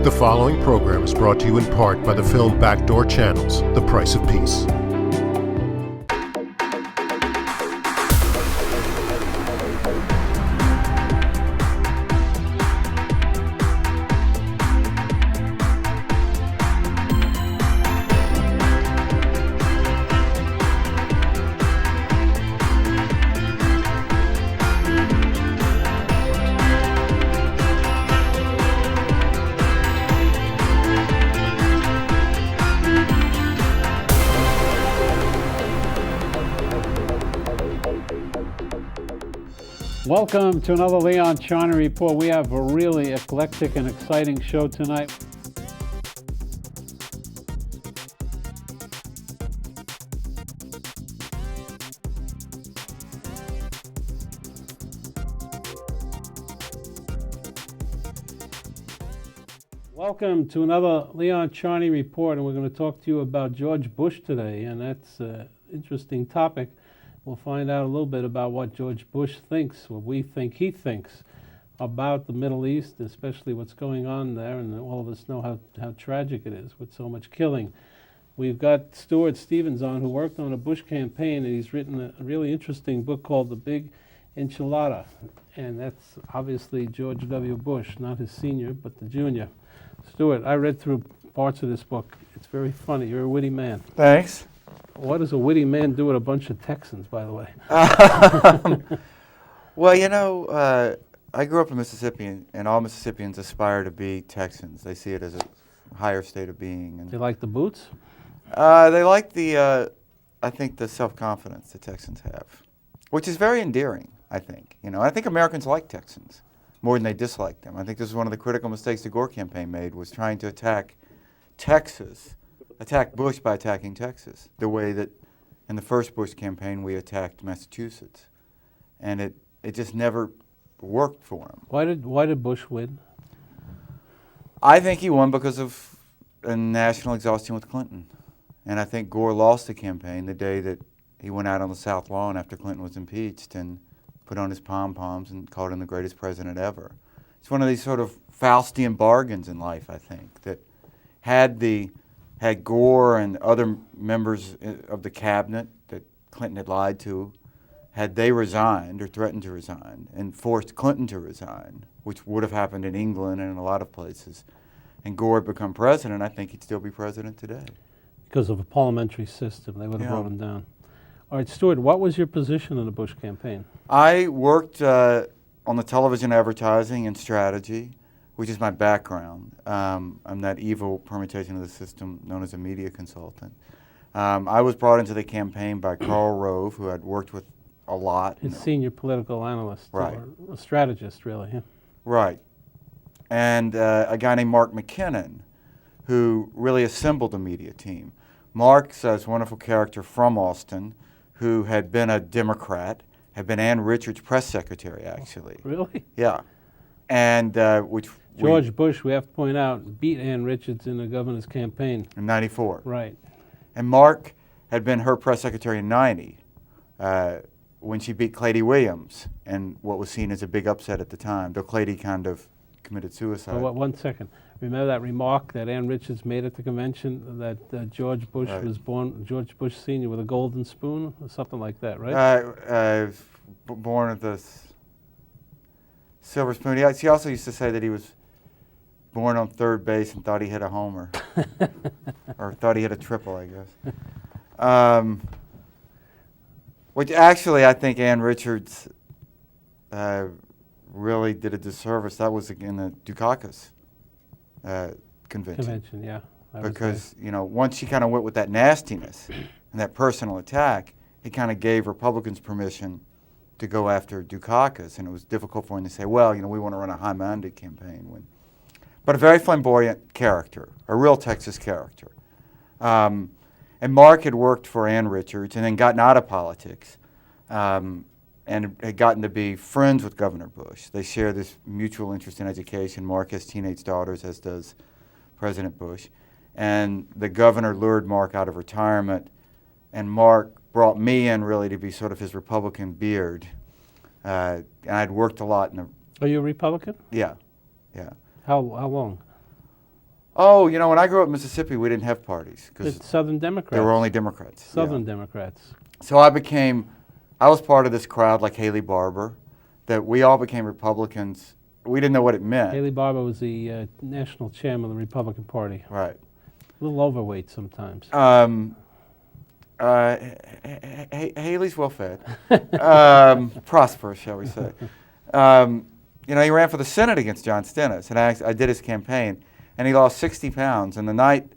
The following program is brought to you in part by the film Backdoor Channels, The Price of Peace. Welcome to another Leon Charney Report. We have a really eclectic and exciting show tonight. Welcome to another Leon Charney Report, and we're going to talk to you about George Bush today, and that's an interesting topic. We'll find out a little bit about what George Bush thinks, what we think he thinks about the Middle East, especially what's going on there, and all of us know how tragic it is with so much killing. We've got Stuart Stevens on, who worked on a Bush campaign, and he's written a really interesting book called The Big Enchilada, and that's obviously George W. Bush, not his senior, but the junior. Stuart, I read through parts of this book. It's very funny. You're a witty man. Thanks. What does a witty man do with a bunch of Texans, by the way? Well, you know, I grew up in Mississippi, and all Mississippians aspire to be Texans. They see it as a higher state of being. And They like the boots? they like I think, the self-confidence that Texans have, which is very endearing, I think. You know, I think Americans like Texans more than they dislike them. I think this is one of the critical mistakes the Gore campaign made, was trying to attack Bush by attacking Texas, the way that in the first Bush campaign we attacked Massachusetts. And it just never worked for him. Why did Bush win? I think he won because of a national exhaustion with Clinton. And I think Gore lost the campaign the day that he went out on the South Lawn after Clinton was impeached and put on his pom-poms and called him the greatest president ever. It's one of these sort of Faustian bargains in life, I think, that had Gore and other members of the cabinet that Clinton had lied to, had they resigned or threatened to resign and forced Clinton to resign, which would have happened in England and in a lot of places, and Gore had become president, I think he'd still be president today. Because of a parliamentary system, they would have brought him down. All right, Stuart, what was your position in the Bush campaign? I worked on the television advertising and strategy, which is my background. I'm that evil permutation of the system known as a media consultant. I was brought into the campaign by Karl Rove, who I'd worked with a lot. His senior political analyst, right. Or a strategist, really. Yeah. Right. And a guy named Mark McKinnon, who really assembled a media team. Mark's this wonderful character from Austin, who had been a Democrat, had been Ann Richards' press secretary, actually. Really? Yeah. And which George Bush, we have to point out, beat Ann Richards in the governor's campaign. In 94. Right. And Mark had been her press secretary in 90 when she beat Clady Williams in what was seen as a big upset at the time, though Clady kind of committed suicide. Oh, 1 second. Remember that remark that Ann Richards made at the convention that George Bush was born, George Bush Sr. with a golden spoon or something like that, right? Born with the silver spoon. Yeah, she also used to say that he was born on third base and thought he hit a homer. Or thought he hit a triple, I guess. Which actually I think Ann Richards really did a disservice. That was in the Dukakis convention. Yeah. Because, you know, once she kind of went with that nastiness and that personal attack, it kind of gave Republicans permission to go after Dukakis, and it was difficult for him to say, well, you know, we want to run a high-minded campaign. But a very flamboyant character, a real Texas character. And Mark had worked for Ann Richards and then gotten out of politics and had gotten to be friends with Governor Bush. They share this mutual interest in education. Mark has teenage daughters, as does President Bush. And the governor lured Mark out of retirement, and Mark brought me in really to be sort of his Republican beard. And I'd worked a lot in the... Are you a Republican? Yeah. How long? Oh, you know, when I grew up in Mississippi, we didn't have parties because It's Southern Democrats. there were only Democrats. Southern Democrats. So I was part of this crowd like Haley Barbour, that we all became Republicans. We didn't know what it meant. Haley Barbour was the national chairman of the Republican Party. Right. A little overweight sometimes. Haley's well fed, prosperous, shall we say. You know, he ran for the Senate against John Stennis, and I did his campaign, and he lost 60 pounds. And the night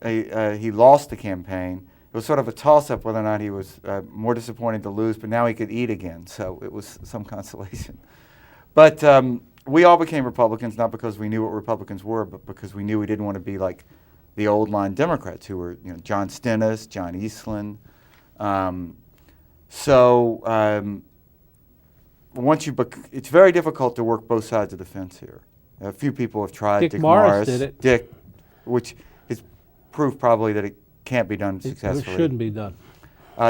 he lost the campaign, it was sort of a toss-up whether or not he was more disappointed to lose, but now he could eat again, so it was some consolation. But we all became Republicans, not because we knew what Republicans were, but because we knew we didn't want to be like the old line Democrats who were, you know, John Stennis, John Eastland. It's very difficult to work both sides of the fence here. A few people have tried. Dick Morris did it. Dick, which is proof probably that it can't be done successfully. It shouldn't be done.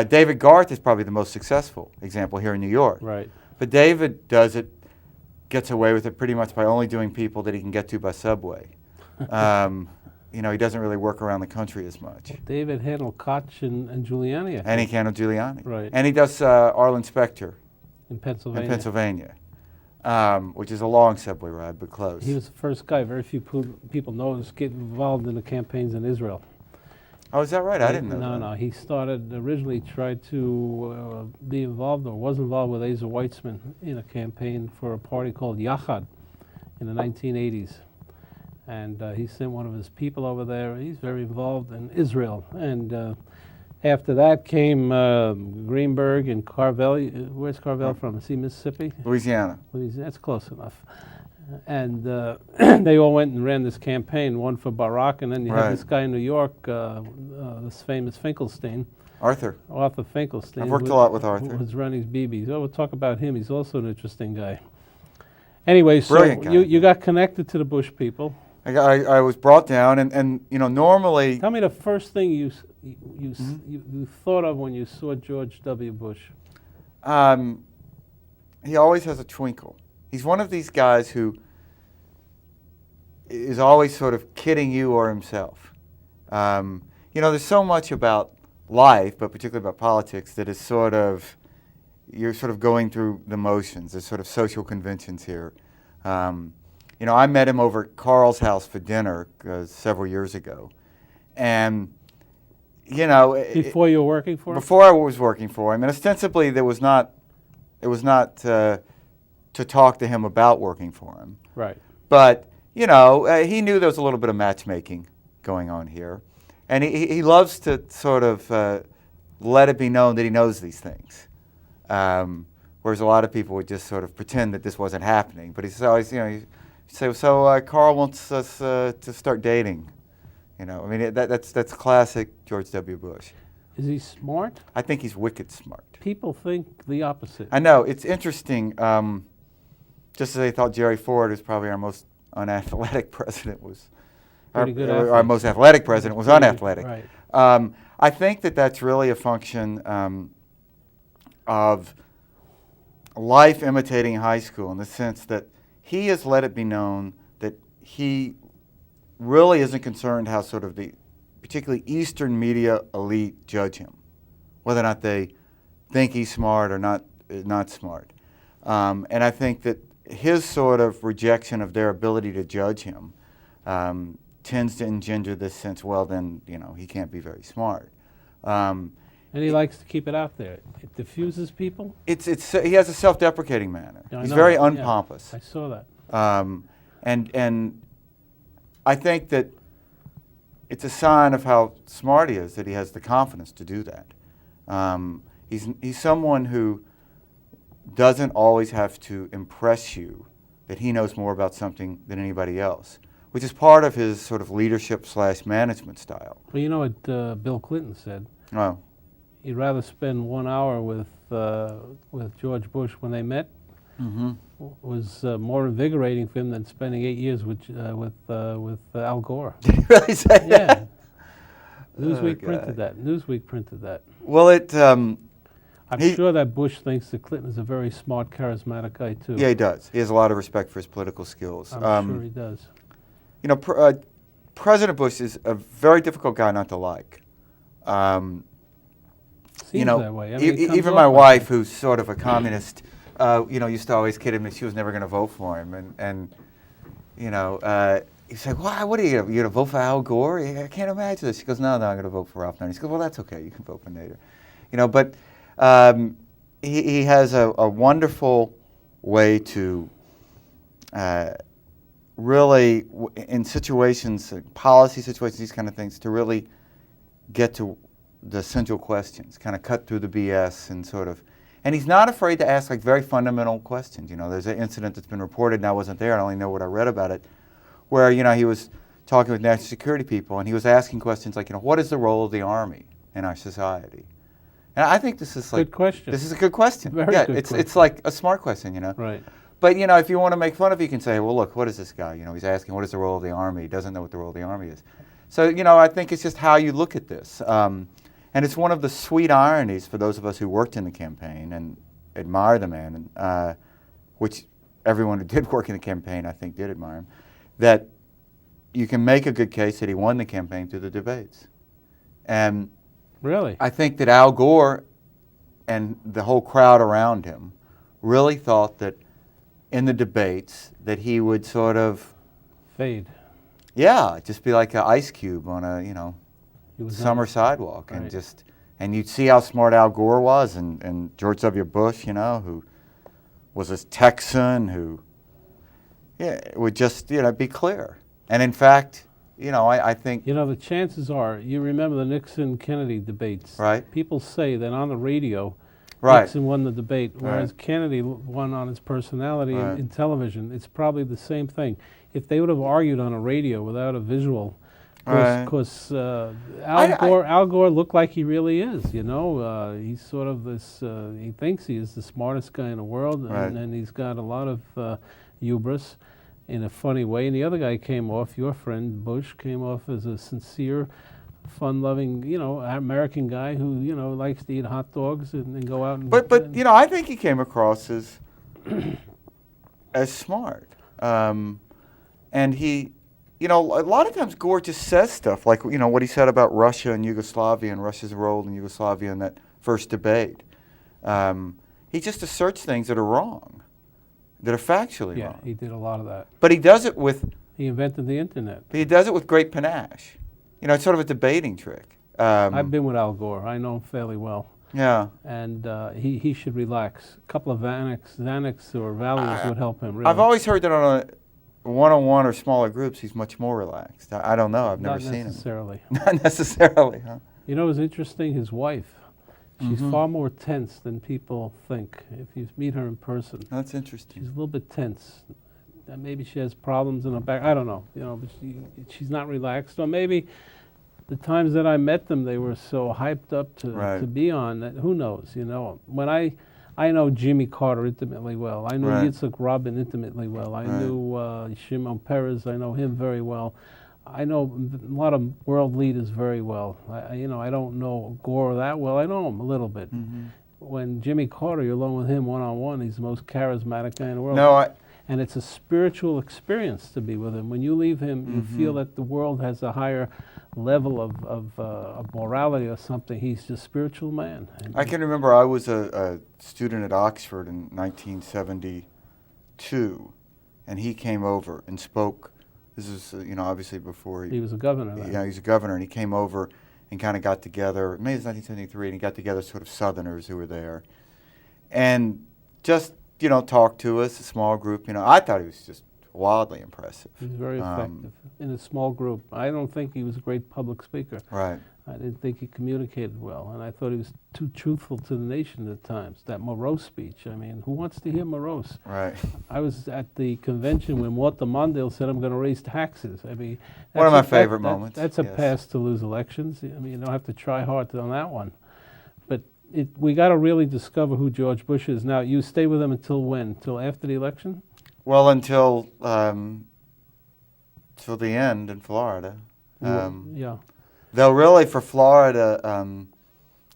David Garth is probably the most successful example here in New York. Right. But David gets away with it pretty much by only doing people that he can get to by subway. You know, he doesn't really work around the country as much. Well, David handled Koch and Giuliani. And he handled Giuliani. Right. And he does Arlen Specter In Pennsylvania. in Pennsylvania, which is a long subway ride, but close. He was the first guy very few people know to get involved in the campaigns in Israel. Oh, is that right? I didn't know that. No. He originally tried to be involved or was involved with Asa Weitzman in a campaign for a party called Yachad in the 1980s. And he sent one of his people over there. He's very involved in Israel. And after that came Greenberg and Carvel. Where's Carvel from? Is he Mississippi? Louisiana. That's close enough. And they all went and ran this campaign, one for Barack, and then you Right. had this guy in New York, this famous Finkelstein, Arthur Finkelstein. I've worked a lot with Arthur. Who was running BBs. Oh, we'll talk about him. He's also an interesting guy. Anyway, so Brilliant guy. you got connected to the Bush people. I was brought down, and you know, normally Tell me the first thing you thought of when you saw George W. Bush. he always has a twinkle. He's one of these guys who is always sort of kidding you or himself. You know, there's so much about life, but particularly about politics, that is sort of, you're sort of going through the motions. There's sort of social conventions here. You know, I met him over at Carl's house for dinner several years ago. And, you know... Before you were working for him? Before I was working for him. And ostensibly, it was not to talk to him about working for him. Right. But, you know, he knew there was a little bit of matchmaking going on here. And he loves to sort of let it be known that he knows these things. Whereas a lot of people would just sort of pretend that this wasn't happening. But he's always, you know, he'd say, so Carl wants us to start dating. You know, I mean, that's classic George W. Bush. Is he smart? I think he's wicked smart. People think the opposite. I know. It's interesting. Just as they thought Jerry Ford was probably our most unathletic president, was our most athletic president was unathletic. Right. I think that's really a function of life imitating high school, in the sense that he has let it be known that he really isn't concerned how sort of the particularly Eastern media elite judge him, whether or not they think he's smart or not smart. And I think that his sort of rejection of their ability to judge him tends to engender this sense, well, then, you know, he can't be very smart. And he likes to keep it out there. It diffuses people. He has a self-deprecating manner. Yeah, He's very that. unpompous. Yeah, I saw that. And I think that it's a sign of how smart he is that he has the confidence to do that. He's someone who doesn't always have to impress you that he knows more about something than anybody else, which is part of his sort of leadership/management style. Well, you know what Bill Clinton said? Oh. He'd rather spend 1 hour with George Bush when they met. Mm-hmm. Was more invigorating for him than spending 8 years with Al Gore. Did he really say that? Yeah. Newsweek printed that. Newsweek printed that. Well, I'm sure that Bush thinks that Clinton is a very smart, charismatic guy too. Yeah, he does. He has a lot of respect for his political skills. I'm sure he does. You know, President Bush is a very difficult guy not to like. Seems You know, that way. I mean, it comes even off my like wife, that. who's sort of a communist, used to always kid him that she was never going to vote for him, and he's like, "Why? What are you going to vote for Al Gore? I can't imagine this." She goes, "No, I'm going to vote for Ralph Nader." She goes, "Well, that's okay. You can vote for Nader." But he has a wonderful way to really, in situations, policy situations, these kind of things, to really get to the essential questions, kind of cut through the BS and sort of, and he's not afraid to ask like very fundamental questions. There's an incident that's been reported, and I wasn't there, I only know what I read about it, where, he was talking with national security people, and he was asking questions like, what is the role of the Army in our society? And I think this is like, Good question. this is a good question. Very yeah, good it's question. like a smart question, Right. But, if you want to make fun of it, you can say, well, look, what is this guy? He's asking, what is the role of the Army? He doesn't know what the role of the Army is. So, I think it's just how you look at this. And it's one of the sweet ironies for those of us who worked in the campaign and admire the man, which everyone who did work in the campaign, I think, did admire him, that you can make a good case that he won the campaign through the debates. And Really? I think that Al Gore and the whole crowd around him really thought that in the debates that he would sort of, Fade. just be like an ice cube on a, He was summer not- sidewalk, and Right. and you'd see how smart Al Gore was, and George W. Bush, who was a Texan, who, would just, be clear. And in fact, I think, The chances are, you remember the Nixon-Kennedy debates. Right. People say that on the radio, Right. Nixon won the debate, whereas Right. Kennedy won on his personality Right. in television. It's probably the same thing. If they would have argued on a radio without a visual, Right. because I- Al Gore looked like he really is. He's sort of this. He thinks he is the smartest guy in the world, Right. and he's got a lot of hubris in a funny way. And the other guy came off, your friend Bush, came off as a sincere, fun-loving, American guy who likes to eat hot dogs and go out and. but I think he came across as smart, and he. A lot of times Gore just says stuff like, what he said about Russia and Yugoslavia and Russia's role in Yugoslavia in that first debate. He just asserts things that are wrong, that are factually Yeah, wrong. he did a lot of that. But he does it with the internet. great panache. It's sort of a debating trick. I've been with Al Gore. I know him fairly well. Yeah. And he should relax. A couple of Xanax or Valiums would help him, really. I've always heard that on a one-on-one or smaller groups, he's much more relaxed. I don't know. I've never seen him. Not necessarily. Not necessarily, huh? It's interesting, his wife, she's far more tense than people think. If you meet her in person, That's she's interesting. a little bit tense. And maybe she has problems in her back. I don't know. But she's not relaxed. Or maybe the times that I met them, they were so hyped up to Right. be on that. Who knows? When I know Jimmy Carter intimately well. I knew Right. Yitzhak Rabin intimately well. I Right. knew Shimon Peres. I know him very well. I know a lot of world leaders very well. I don't know Gore that well. I know him a little bit. Mm-hmm. When Jimmy Carter, you're alone with him one-on-one, he's the most charismatic guy in the world. No, And it's a spiritual experience to be with him. When you leave him, you feel that the world has a higher level of morality or something. He's just a spiritual man. And I can remember I was a student at Oxford in 1972, and he came over and spoke. This is, obviously before he was a governor then. he was a governor, and he came over and kind of got together. Maybe it was 1973, and he got together sort of Southerners who were there, and just talked to us, a small group. I thought he was just wildly impressive. He was very effective in a small group. I don't think he was a great public speaker. Right. I didn't think he communicated well, and I thought he was too truthful to the nation at times. That morose speech, I mean, who wants to hear morose? Right. I was at the convention when Walter Mondale said, I'm going to raise taxes. I mean, One of my that's favorite moments, That's a yes. pass to lose elections. I mean, you don't have to try hard on that one. But we got to really discover who George Bush is. Now, you stay with him until when? Until after the election? Well, until till the end in Florida. Yeah. Though really for Florida,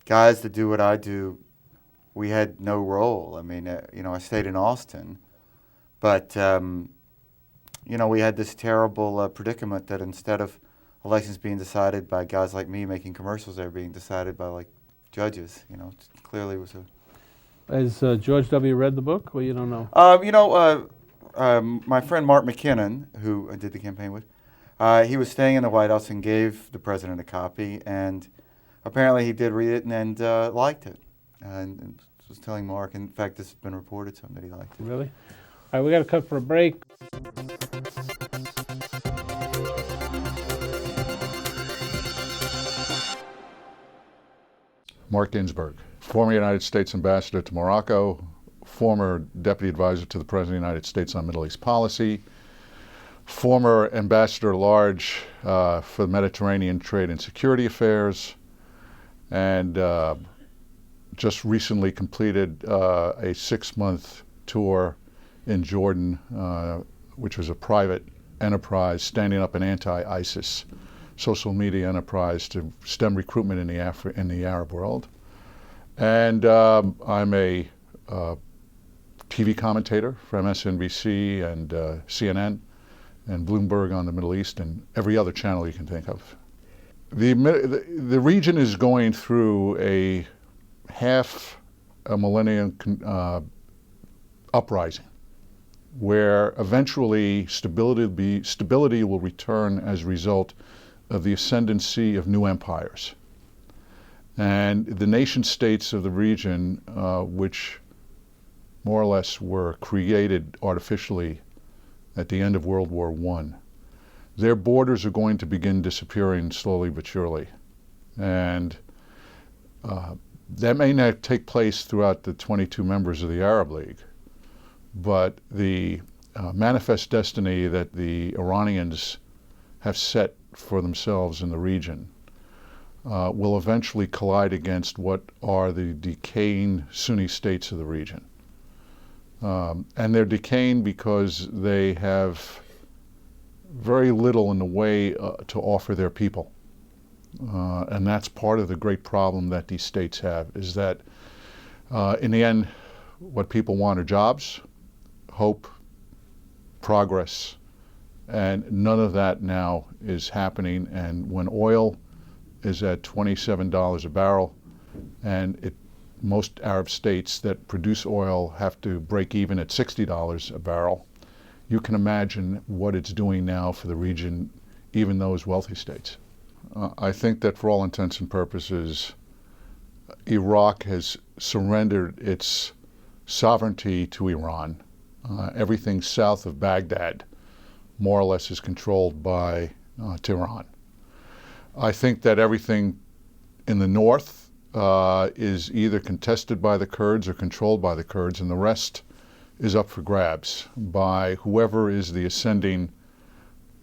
guys that do what I do, we had no role. I mean, I stayed in Austin, but we had this terrible predicament that instead of elections being decided by guys like me making commercials, they're being decided by like judges. You know, it clearly was a. Has George W. read the book, or you don't know? My friend Mark McKinnon, who I did the campaign with, he was staying in the White House and gave the president a copy, and apparently he did read it and liked it, and was telling Mark. In fact, this has been reported to him that he liked it. Really? All right, we got to cut for a break. Marc Ginsberg, former United States Ambassador to Morocco, former Deputy Advisor to the President of the United States on Middle East Policy, former Ambassador at Large for the Mediterranean Trade and Security Affairs, and just recently completed a 6-month tour in Jordan, which was a private enterprise standing up an anti-ISIS social media enterprise to stem recruitment in the Arab world. And I'm a TV commentator for MSNBC and CNN and Bloomberg on the Middle East and every other channel you can think of. The region is going through a half a millennium uprising, where eventually stability will return as a result of the ascendancy of new empires. And the nation states of the region, which more or less were created artificially at the end of World War I, their borders are going to begin disappearing slowly but surely. And that may not take place throughout the 22 members of the Arab League, but the manifest destiny that the Iranians have set for themselves in the region will eventually collide against what are the decaying Sunni states of the region. And they're decaying because they have very little in the way to offer their people. And that's part of the great problem that these states have, is that in the end, what people want are jobs, hope, progress, and none of that now is happening. And when oil is at $27 a barrel, and most Arab states that produce oil have to break even at $60 a barrel, you can imagine what it's doing now for the region, even those wealthy states. I think that for all intents and purposes, Iraq has surrendered its sovereignty to Iran. Everything south of Baghdad more or less is controlled by Tehran. I think that everything in the north is either contested by the Kurds or controlled by the Kurds, and the rest is up for grabs by whoever is the ascending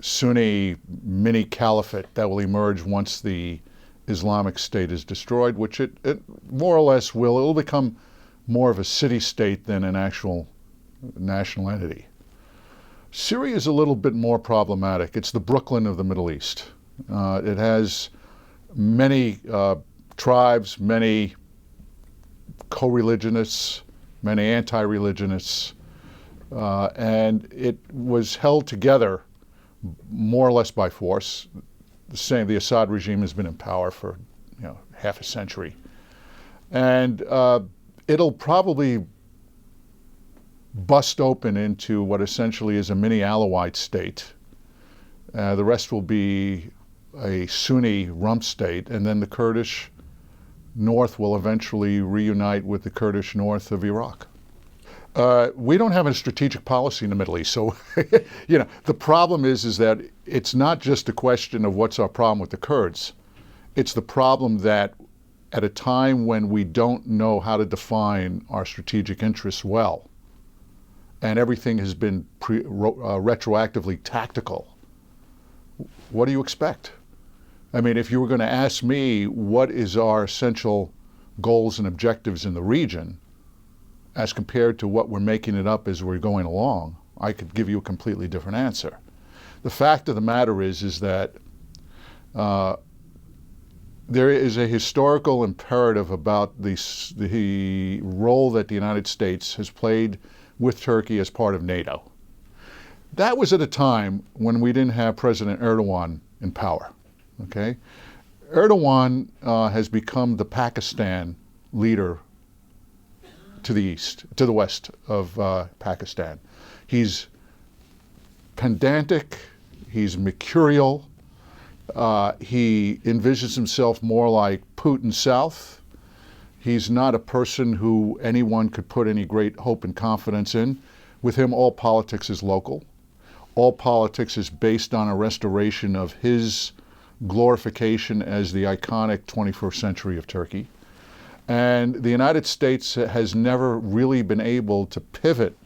Sunni mini caliphate that will emerge once the Islamic State is destroyed, which it more or less will. It'll become more of a city-state than an actual national entity. Syria is a little bit more problematic. It's the Brooklyn of the Middle East. It has many tribes, many co-religionists, many anti-religionists, and it was held together more or less by force. The Assad regime has been in power for half a century, and it'll probably bust open into what essentially is a mini Alawite state. The rest will be a Sunni rump state, and then the Kurdish north will eventually reunite with the Kurdish north of Iraq. We don't have a strategic policy in the Middle East, so the problem is that it's not just a question of what's our problem with the Kurds. It's the problem that at a time when we don't know how to define our strategic interests well, and everything has been retroactively tactical, what do you expect? I mean, if you were going to ask me what is our essential goals and objectives in the region, as compared to what we're making it up as we're going along, I could give you a completely different answer. The fact of the matter is that there is a historical imperative about the role that the United States has played with Turkey as part of NATO. That was at a time when we didn't have President Erdogan in power. Okay? Erdogan has become the Pakistan leader to the west of Pakistan. He's pedantic, he's mercurial, he envisions himself more like Putin South. He's not a person who anyone could put any great hope and confidence in. With him, all politics is local. All politics is based on a restoration of his glorification as the iconic 21st century of Turkey. And the United States has never really been able to pivot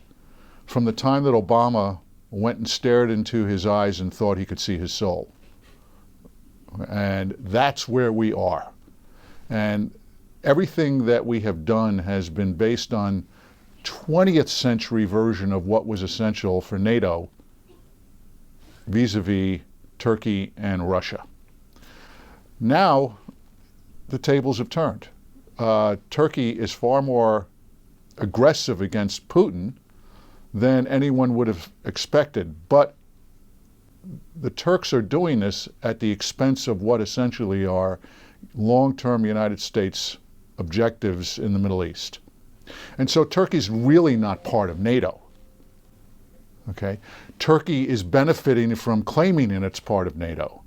from the time that Obama went and stared into his eyes and thought he could see his soul. And that's where we are. And everything that we have done has been based on 20th century version of what was essential for NATO vis-a-vis Turkey and Russia. Now, the tables have turned. Turkey is far more aggressive against Putin than anyone would have expected. But the Turks are doing this at the expense of what essentially are long-term United States objectives in the Middle East. And so Turkey's really not part of NATO. Okay? Turkey is benefiting from claiming that it's part of NATO,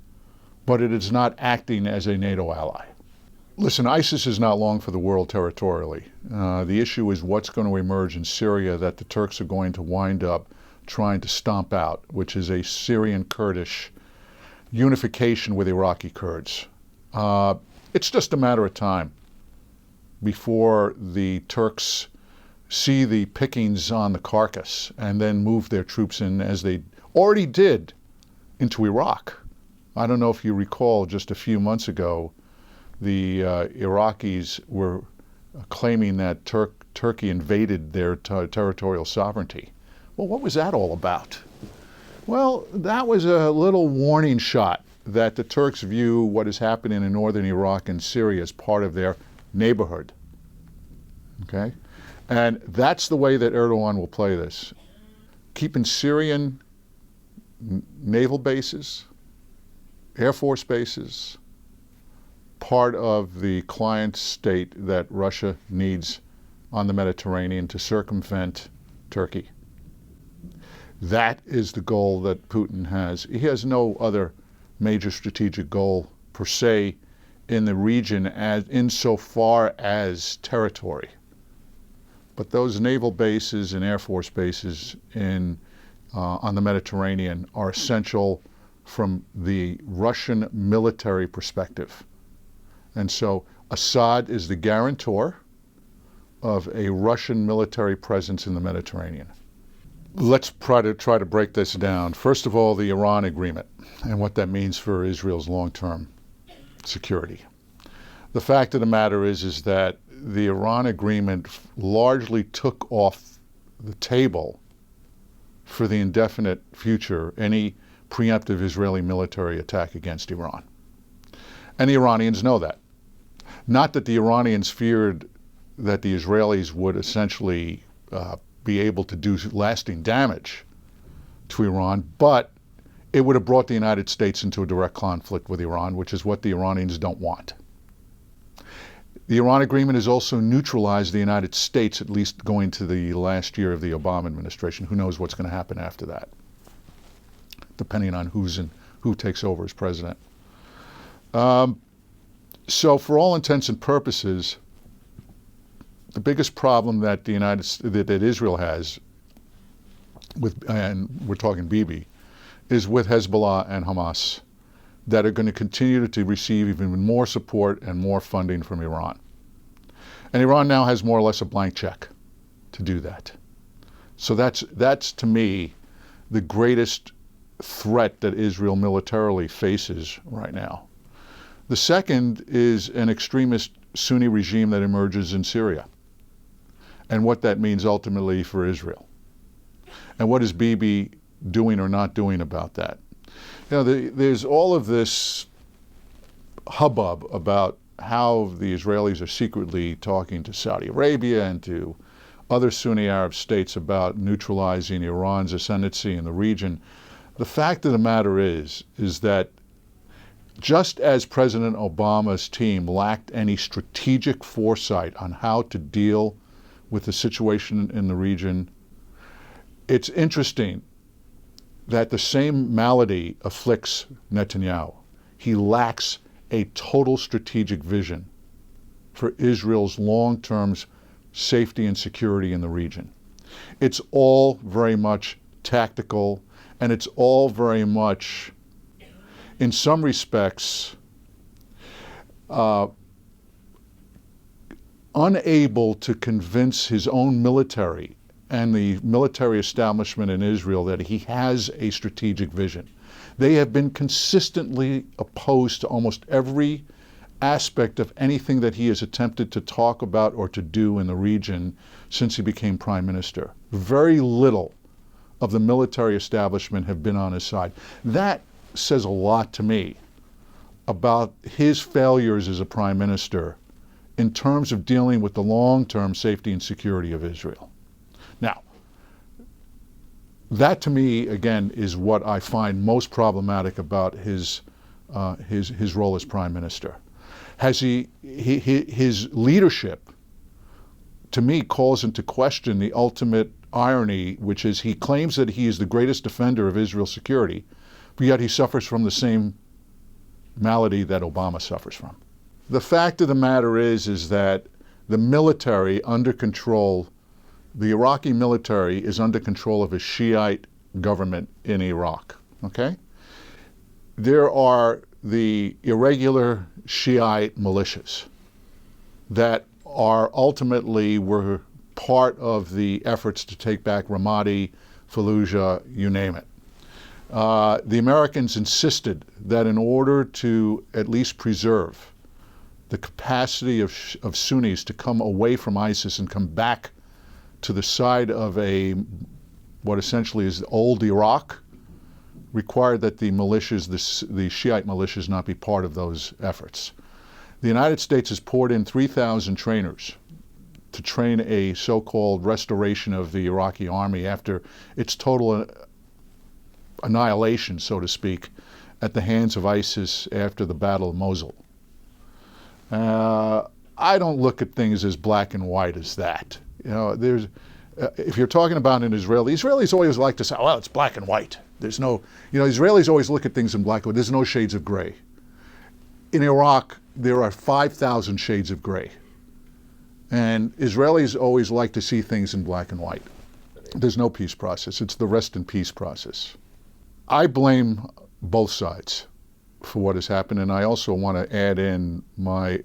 but it is not acting as a NATO ally. Listen, ISIS is not long for the world territorially. The issue is what's going to emerge in Syria that the Turks are going to wind up trying to stomp out, which is a Syrian Kurdish unification with Iraqi Kurds. It's just a matter of time before the Turks see the pickings on the carcass and then move their troops in, as they already did, into Iraq. I don't know if you recall, just a few months ago, the Iraqis were claiming that Turkey invaded their territorial sovereignty. Well, what was that all about? Well, that was a little warning shot that the Turks view what is happening in northern Iraq and Syria as part of their neighborhood. Okay? And that's the way that Erdogan will play this. Keeping Syrian naval bases, Air Force bases, part of the client state that Russia needs on the Mediterranean to circumvent Turkey. That is the goal that Putin has. He has no other major strategic goal per se in the region as insofar as territory. But those naval bases and Air Force bases on the Mediterranean are essential from the Russian military perspective. And so Assad is the guarantor of a Russian military presence in the Mediterranean. Let's try to break this down. First of all, the Iran agreement and what that means for Israel's long-term security. The fact of the matter is that the Iran agreement largely took off the table for the indefinite future any preemptive Israeli military attack against Iran. And the Iranians know that. Not that the Iranians feared that the Israelis would essentially be able to do lasting damage to Iran, but it would have brought the United States into a direct conflict with Iran, which is what the Iranians don't want. The Iran agreement has also neutralized the United States, at least going to the last year of the Obama administration. Who knows what's going to happen after that, depending on who takes over as president. So for all intents and purposes, the biggest problem that that Israel has with, and we're talking Bibi, is with Hezbollah and Hamas that are going to continue to receive even more support and more funding from Iran. And Iran now has more or less a blank check to do that. So that's to me the greatest threat that Israel militarily faces right now. The second is an extremist Sunni regime that emerges in Syria, and what that means ultimately for Israel. And what is Bibi doing or not doing about that? You know, there's all of this hubbub about how the Israelis are secretly talking to Saudi Arabia and to other Sunni Arab states about neutralizing Iran's ascendancy in the region. The fact of the matter is that just as President Obama's team lacked any strategic foresight on how to deal with the situation in the region, it's interesting that the same malady afflicts Netanyahu. He lacks a total strategic vision for Israel's long-term safety and security in the region. It's all very much tactical, and it's all very much, in some respects, unable to convince his own military and the military establishment in Israel that he has a strategic vision. They have been consistently opposed to almost every aspect of anything that he has attempted to talk about or to do in the region since he became prime minister. Very little of the military establishment have been on his side. That says a lot to me about his failures as a prime minister in terms of dealing with the long-term safety and security of Israel. Now, that to me, again, is what I find most problematic about his role as prime minister. His leadership, to me, calls into question the ultimate irony, which is he claims that he is the greatest defender of Israel's security, but yet he suffers from the same malady that Obama suffers from. The fact of the matter is that the military under control, the Iraqi military is under control of a Shiite government in Iraq, okay? There are the irregular Shiite militias that are ultimately were part of the efforts to take back Ramadi, Fallujah, you name it. The Americans insisted that in order to at least preserve the capacity of Sunnis to come away from ISIS and come back to the side of what essentially is old Iraq, required that the militias, the Shiite militias, not be part of those efforts. The United States has poured in 3,000 trainers to train a so-called restoration of the Iraqi army after its total annihilation, so to speak, at the hands of ISIS after the Battle of Mosul. I don't look at things as black and white as that. You know, if you're talking about an Israeli, Israelis always like to say, well, it's black and white. There's no, Israelis always look at things in black and white. There's no shades of gray. In Iraq, there are 5,000 shades of gray. And Israelis always like to see things in black and white. There's no peace process. It's the rest in peace process. I blame both sides for what has happened, and I also want to add in my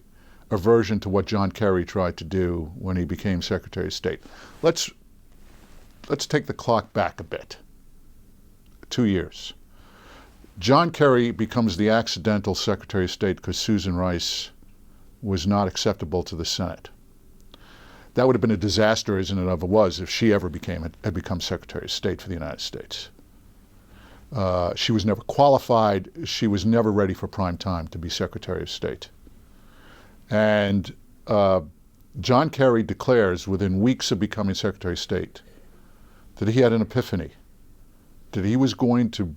aversion to what John Kerry tried to do when he became Secretary of State. Let's take the clock back a bit. 2 years. John Kerry becomes the accidental Secretary of State because Susan Rice was not acceptable to the Senate. That would have been a disaster, as in and of it was, if she ever had become Secretary of State for the United States. She was never qualified. She was never ready for prime time to be Secretary of State. And John Kerry declares within weeks of becoming Secretary of State that he had an epiphany, that he was going to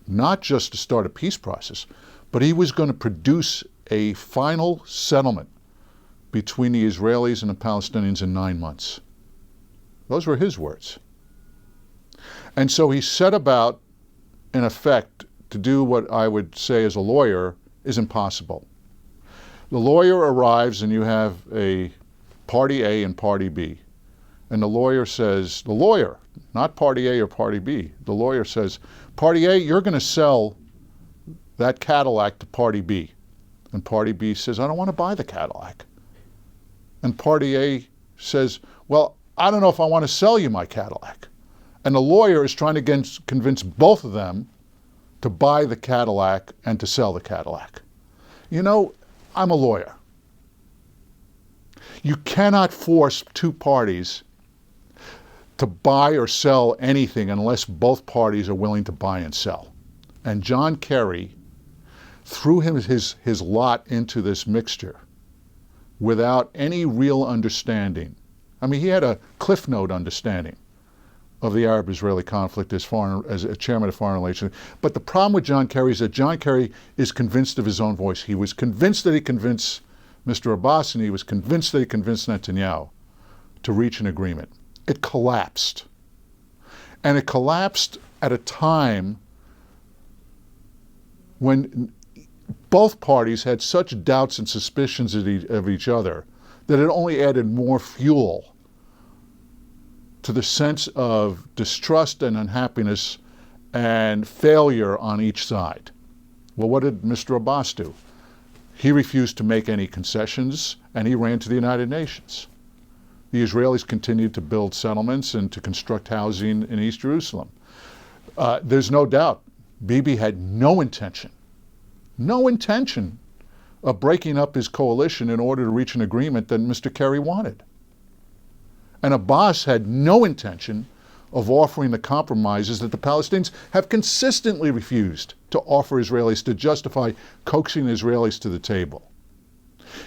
not just to start a peace process, but he was going to produce a final settlement between the Israelis and the Palestinians in 9 months. Those were his words. And so he set about, in effect, to do what I would say as a lawyer is impossible. The lawyer arrives and you have a party A and party B. And the lawyer says, the lawyer, not party A or party B, the lawyer says, party A, you're going to sell that Cadillac to party B. And party B says, I don't want to buy the Cadillac. And party A says, well, I don't know if I want to sell you my Cadillac. And the lawyer is trying to convince both of them to buy the Cadillac and to sell the Cadillac. You know, I'm a lawyer. You cannot force two parties to buy or sell anything unless both parties are willing to buy and sell. And John Kerry threw his lot into this mixture without any real understanding. I mean, he had a Cliff Note understanding of the Arab-Israeli conflict as a chairman of foreign relations. But the problem with John Kerry is that John Kerry is convinced of his own voice. He was convinced that he convinced Mr. Abbas, and he was convinced that he convinced Netanyahu to reach an agreement. It collapsed. And it collapsed at a time when both parties had such doubts and suspicions of each other that it only added more fuel to the sense of distrust and unhappiness and failure on each side. Well, what did Mr. Abbas do? He refused to make any concessions, and he ran to the United Nations. The Israelis continued to build settlements and to construct housing in East Jerusalem. There's no doubt Bibi had no intention of breaking up his coalition in order to reach an agreement that Mr. Kerry wanted. And Abbas had no intention of offering the compromises that the Palestinians have consistently refused to offer Israelis to justify coaxing Israelis to the table.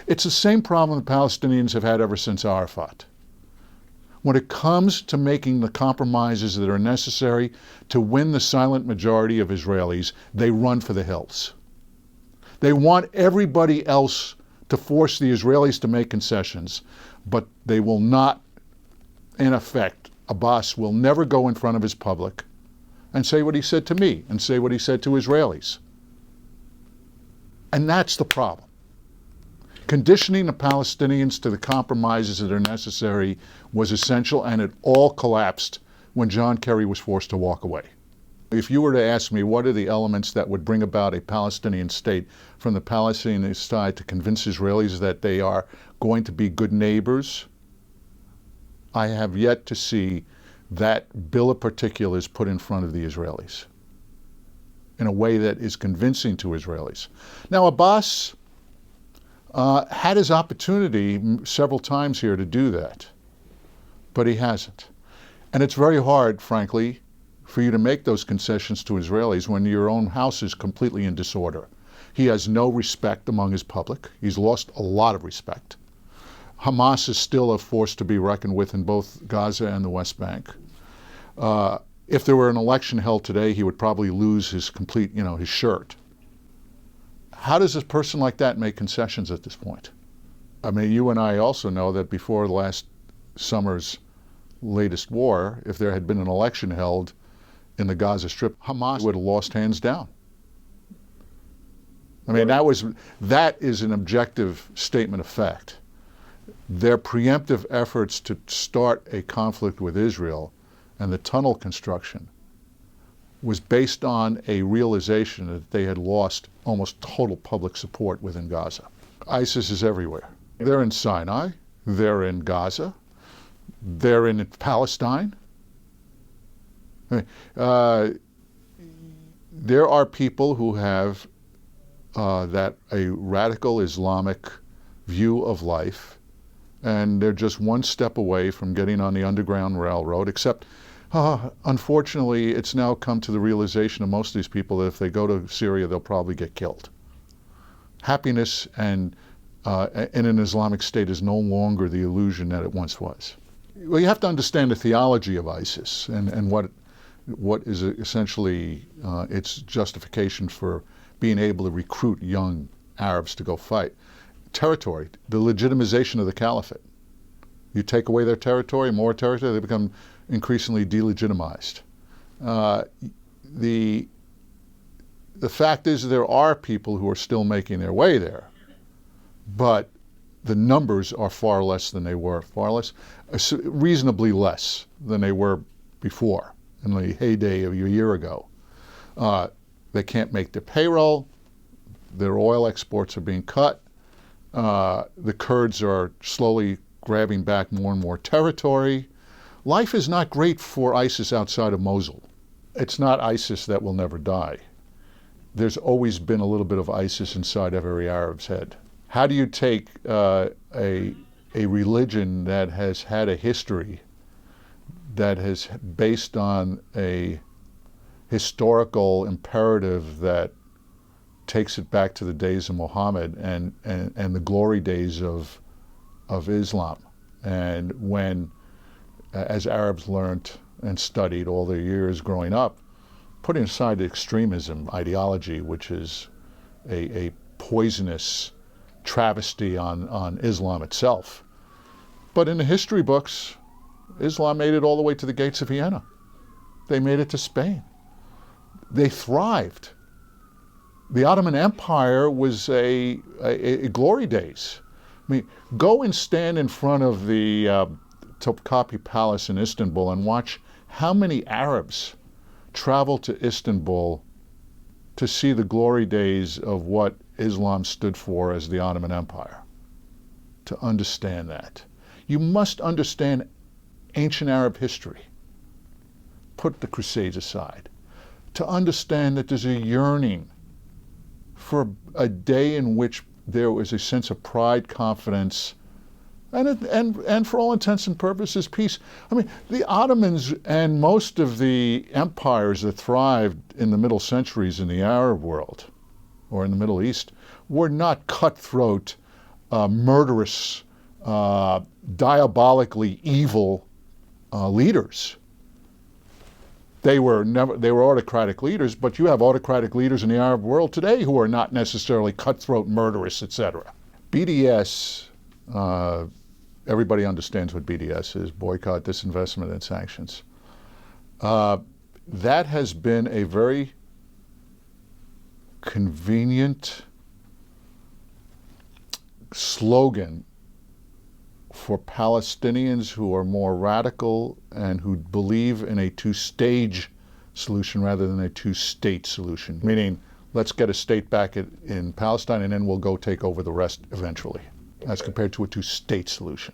It's the same problem the Palestinians have had ever since Arafat. When it comes to making the compromises that are necessary to win the silent majority of Israelis, they run for the hills. They want everybody else to force the Israelis to make concessions, but they will not. In effect, Abbas will never go in front of his public and say what he said to me and say what he said to Israelis. And that's the problem. Conditioning the Palestinians to the compromises that are necessary was essential, and it all collapsed when John Kerry was forced to walk away. If you were to ask me what are the elements that would bring about a Palestinian state from the Palestinian side to convince Israelis that they are going to be good neighbors, I have yet to see that bill of particulars put in front of the Israelis in a way that is convincing to Israelis. Now, Abbas had his opportunity several times here to do that, but he hasn't. And it's very hard, frankly, for you to make those concessions to Israelis when your own house is completely in disorder. He has no respect among his public. He's lost a lot of respect. Hamas is still a force to be reckoned with in both Gaza and the West Bank. If there were an election held today, he would probably lose his his shirt. How does a person like that make concessions at this point? I mean, you and I also know that before last summer's latest war, if there had been an election held in the Gaza Strip, Hamas would have lost hands down. I mean, that is an objective statement of fact. Their preemptive efforts to start a conflict with Israel and the tunnel construction was based on a realization that they had lost almost total public support within Gaza. ISIS is everywhere. They're in Sinai, they're in Gaza, they're in Palestine. There are people who have that a radical Islamic view of life, and they're just one step away from getting on the Underground Railroad, except unfortunately it's now come to the realization of most of these people that if they go to Syria they'll probably get killed. Happiness and in an Islamic state is no longer the illusion that it once was. Well, you have to understand the theology of ISIS and what is essentially its justification for being able to recruit young Arabs to go fight. Territory, the legitimization of the caliphate. You take away their territory, more territory, they become increasingly delegitimized. The fact is there are people who are still making their way there, but the numbers are far less than they were, reasonably less than they were before, in the heyday of a year ago. They can't make their payroll, their oil exports are being cut, the Kurds are slowly grabbing back more and more territory. Life is not great for ISIS outside of Mosul. It's not ISIS that will never die. There's always been a little bit of ISIS inside every Arab's head. How do you take a religion that has had a history that is based on a historical imperative that takes it back to the days of Muhammad and the glory days of Islam, and when, as Arabs learned and studied all the years growing up, putting aside the extremism ideology, which is a poisonous travesty on Islam itself. But in the history books, Islam made it all the way to the gates of Vienna. They made it to Spain. They thrived. The Ottoman Empire was a glory days. I mean, go and stand in front of the Topkapi Palace in Istanbul and watch how many Arabs traveled to Istanbul to see the glory days of what Islam stood for as the Ottoman Empire. To understand that, you must understand ancient Arab history. Put the Crusades aside. To understand that there's a yearning for a day in which there was a sense of pride, confidence, and for all intents and purposes, peace. I mean, the Ottomans and most of the empires that thrived in the middle centuries in the Arab world or in the Middle East were not cutthroat, murderous, diabolically evil leaders. They were autocratic leaders, but you have autocratic leaders in the Arab world today who are not necessarily cutthroat, murderous, etc. BDS, everybody understands what BDS is: boycott, disinvestment, and sanctions. That has been a very convenient slogan for Palestinians who are more radical and who believe in a two-stage solution rather than a two-state solution. Meaning, let's get a state back in Palestine and then we'll go take over the rest eventually, as compared to a two-state solution.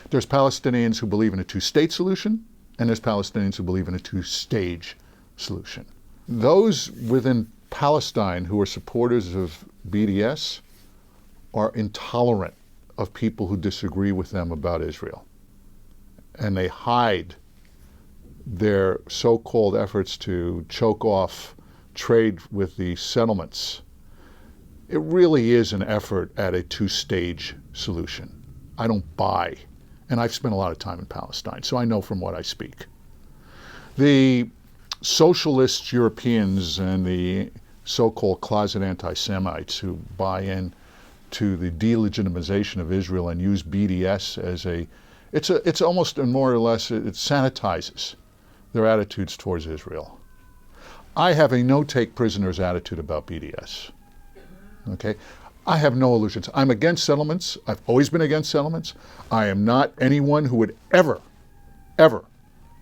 There's Palestinians who believe in a two-state solution, and there's Palestinians who believe in a two-stage solution. Those within Palestine who are supporters of BDS are intolerant of people who disagree with them about Israel. And they hide their so-called efforts to choke off trade with the settlements. It really is an effort at a two-stage solution. I don't buy, and I've spent a lot of time in Palestine, so I know from what I speak. The socialist Europeans and the so-called closet anti-Semites who buy in to the delegitimization of Israel and use BDS as it's almost more or less, it sanitizes their attitudes towards Israel. I have a no-take prisoners attitude about BDS. Okay? I have no illusions. I'm against settlements. I've always been against settlements. I am not anyone who would ever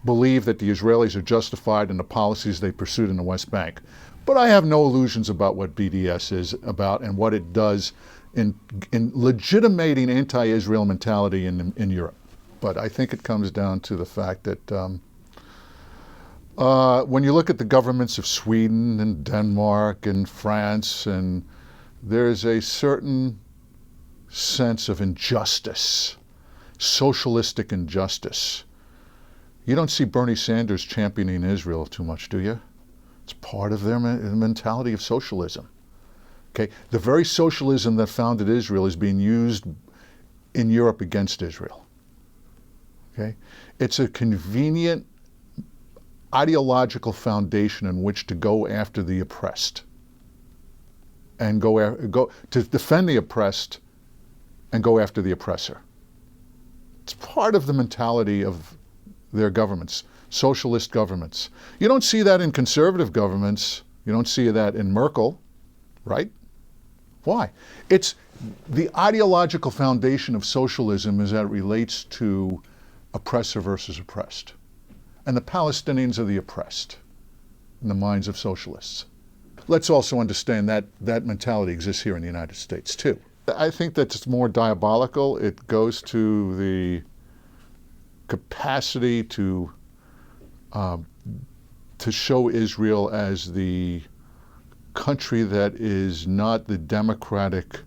believe that the Israelis are justified in the policies they pursued in the West Bank. But I have no illusions about what BDS is about and what it does in legitimating anti-Israel mentality in Europe. But I think it comes down to the fact that when you look at the governments of Sweden and Denmark and France, and there's a certain sense of injustice, socialistic injustice. You don't see Bernie Sanders championing Israel too much, do you? It's part of their mentality of socialism. Okay, the very socialism that founded Israel is being used in Europe against Israel. Okay, it's a convenient ideological foundation in which to go after the oppressed, and go to defend the oppressed, and go after the oppressor. It's part of the mentality of their governments, socialist governments. You don't see that in conservative governments. You don't see that in Merkel, right? Why? It's the ideological foundation of socialism as that relates to oppressor versus oppressed. And the Palestinians are the oppressed in the minds of socialists. Let's also understand that that mentality exists here in the United States too. I think that it's more diabolical. It goes to the capacity to show Israel as the country that is not the democratic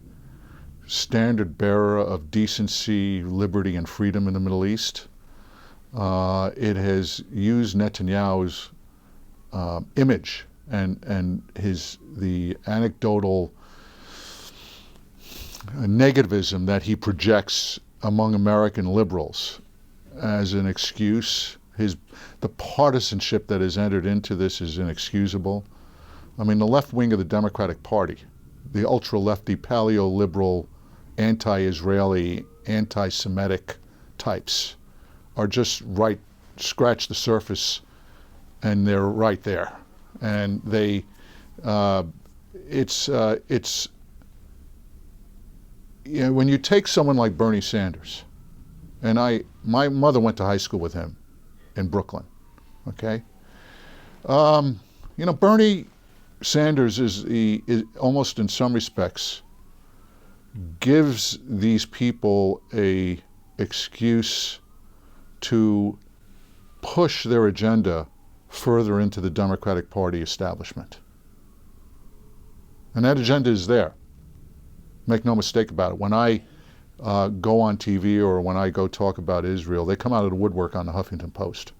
standard bearer of decency, liberty, and freedom in the Middle East. It has used Netanyahu's image and the anecdotal negativism that he projects among American liberals as an excuse. the partisanship that has entered into this is inexcusable. I mean, the left wing of the Democratic Party, the ultra-lefty, paleo-liberal, anti-Israeli, anti-Semitic types are just scratch the surface, and they're right there. And they, when you take someone like Bernie Sanders, and my mother went to high school with him in Brooklyn, okay? Bernie Sanders is almost in some respects gives these people a excuse to push their agenda further into the Democratic Party establishment. And that agenda is there. Make no mistake about it. When I go on TV or when I go talk about Israel, they come out of the woodwork on the Huffington Post.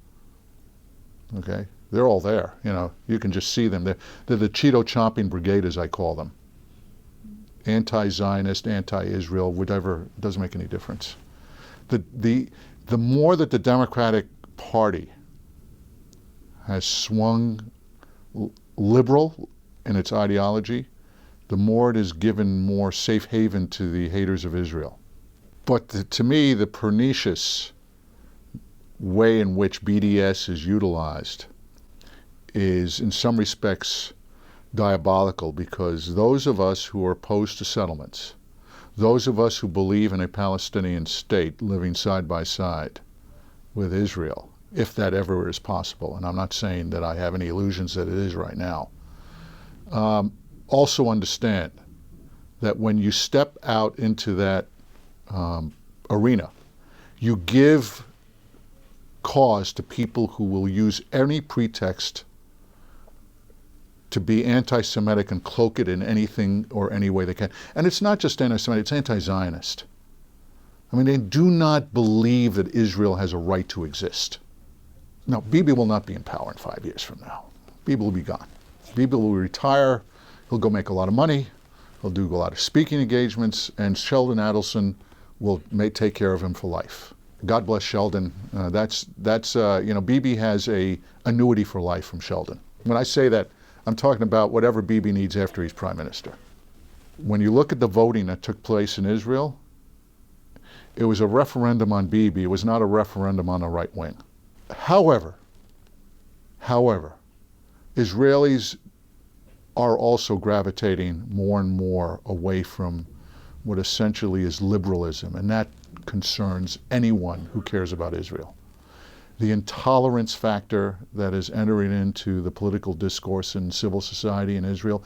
Okay? They're all there. You can just see them. They're the Cheeto chomping brigade, as I call them. Anti-Zionist, anti-Israel, whatever, it doesn't make any difference. The more that the Democratic Party has swung liberal in its ideology, the more it is given more safe haven to the haters of Israel. But to me, the pernicious way in which BDS is utilized is, in some respects, diabolical, because those of us who are opposed to settlements, those of us who believe in a Palestinian state living side by side with Israel, if that ever is possible, and I'm not saying that I have any illusions that it is right now, also understand that when you step out into that arena, you give cause to people who will use any pretext to be anti-Semitic and cloak it in anything or any way they can. And it's not just anti-Semitic, it's anti-Zionist. I mean, they do not believe that Israel has a right to exist. Now, Bibi will not be in power in 5 years from now. Bibi will be gone. Bibi will retire, he'll go make a lot of money, he'll do a lot of speaking engagements, and Sheldon Adelson may take care of him for life. God bless Sheldon. Bibi has a annuity for life from Sheldon. When I say that, I'm talking about whatever Bibi needs after he's prime minister. When you look at the voting that took place in Israel, it was a referendum on Bibi. It was not a referendum on the right wing. However, Israelis are also gravitating more and more away from what essentially is liberalism, and that concerns anyone who cares about Israel. The intolerance factor that is entering into the political discourse in civil society in Israel,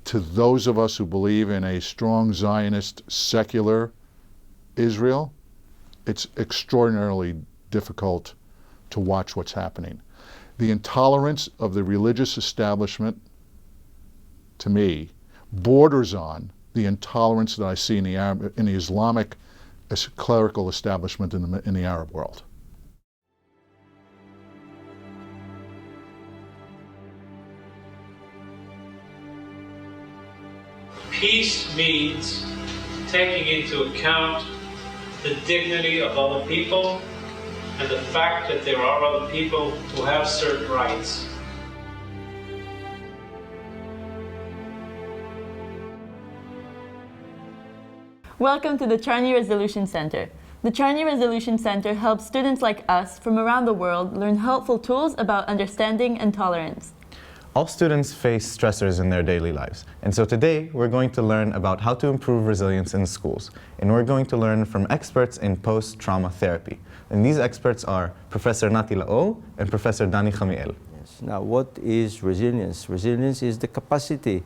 to those of us who believe in a strong Zionist, secular Israel, it's extraordinarily difficult to watch what's happening. The intolerance of the religious establishment, to me, borders on the intolerance that I see in the Islamic clerical establishment in the Arab world. Peace means taking into account the dignity of other people and the fact that there are other people who have certain rights. Welcome to the Charney Resolution Center. The Charney Resolution Center helps students like us from around the world learn helpful tools about understanding and tolerance. All students face stressors in their daily lives, and so today we're going to learn about how to improve resilience in schools, and we're going to learn from experts in post-trauma therapy. And these experts are Professor Nati Laor and Professor Hamiel. Yes. Now, what is resilience? Resilience is the capacity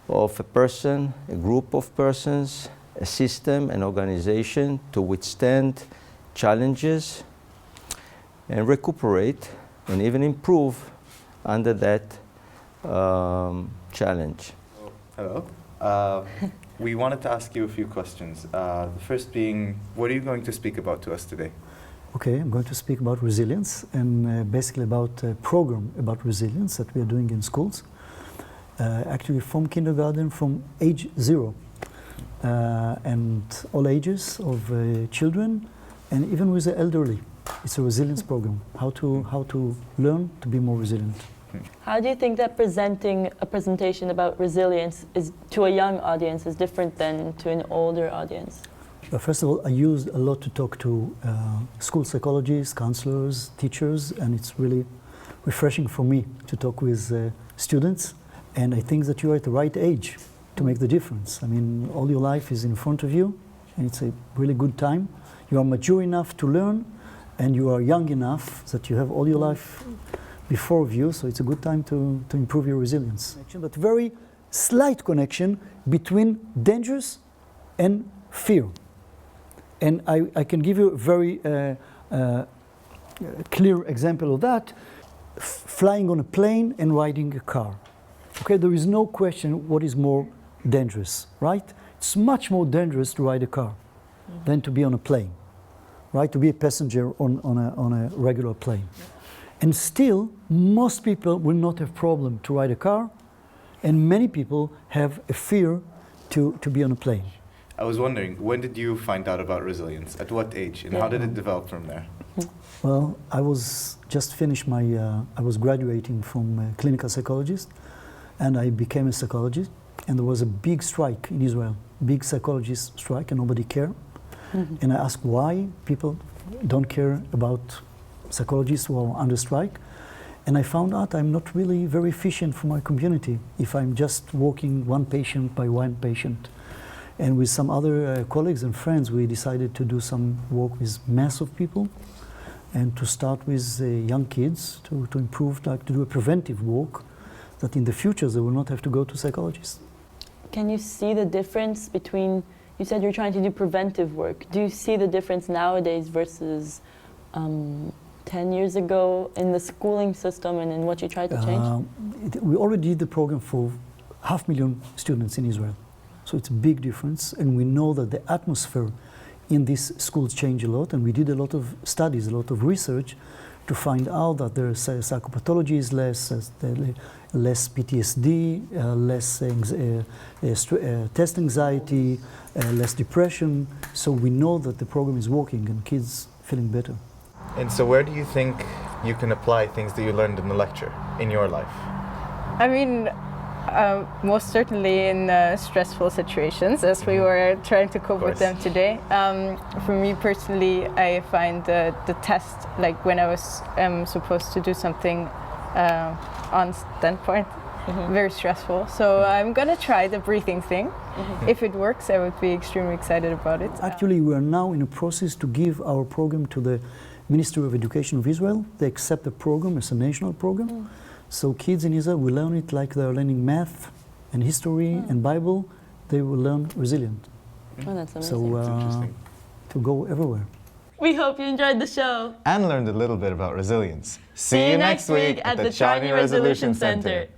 of a person, a group of persons, a system, an organization to withstand challenges and recuperate and even improve under that challenge. Hello. We wanted to ask you a few questions. The first being, what are you going to speak about to us today? Okay, I'm going to speak about resilience and basically about a program about resilience that we are doing in schools. Actually from kindergarten, from age 0. And all ages of children, and even with the elderly. It's a resilience program, how to learn to be more resilient. How do you think that presenting a presentation about resilience is to a young audience is different than to an older audience? First of all, I used a lot to talk to school psychologists, counselors, teachers, and it's really refreshing for me to talk with students. And I think that you are at the right age to make the difference. I mean, all your life is in front of you, and it's a really good time. You are mature enough to learn, and you are young enough that you have all your life before you, so it's a good time to improve your resilience. But very slight connection between dangers and fear. And I can give you a very clear example of that. Flying on a plane and riding a car. Okay, there is no question what is more dangerous, right? It's much more dangerous to ride a car than to be on a plane, right? To be a passenger on a regular plane. And still, most people will not have problem to ride a car, and many people have a fear to be on a plane. I was wondering, when did you find out about resilience? At what age? And how did it develop from there? Well, I was just finished my, I was graduating from clinical psychologist, and I became a psychologist, and there was a big strike in Israel, big psychologist strike, and nobody cared. And I asked why people don't care about psychologists who are under strike, and I found out I'm not really very efficient for my community if I'm just working one patient by one patient. And with some other colleagues and friends, we decided to do some work with mass of people, and to start with young kids to improve, like to do a preventive work, that in the future they will not have to go to psychologists. Can you see the difference between, you said you're trying to do preventive work. Do you see the difference nowadays versus 10 years ago in the schooling system and in what you tried to change? We already did the program for 500,000 students in Israel. So it's a big difference, and we know that the atmosphere in these schools changed a lot, and we did a lot of studies, a lot of research to find out that their psychopathology is less PTSD, less test anxiety, less depression. So we know that the program is working and kids feeling better. And so where do you think you can apply things that you learned in the lecture in your life? I mean, most certainly in stressful situations, as we were trying to cope with them today. For me personally, I find the test, like when I was supposed to do something on standpoint, very stressful. So I'm gonna try the breathing thing. If it works, I would be extremely excited about it. Actually, we are now in a process to give our program to the Ministry of Education of Israel. They accept the program as a national program. So kids in Israel will learn it like they're learning math and history and Bible. They will learn resilient. Oh, that's amazing. So to go everywhere. We hope you enjoyed the show. And learned a little bit about resilience. See you next week at the Charney Resolution Center.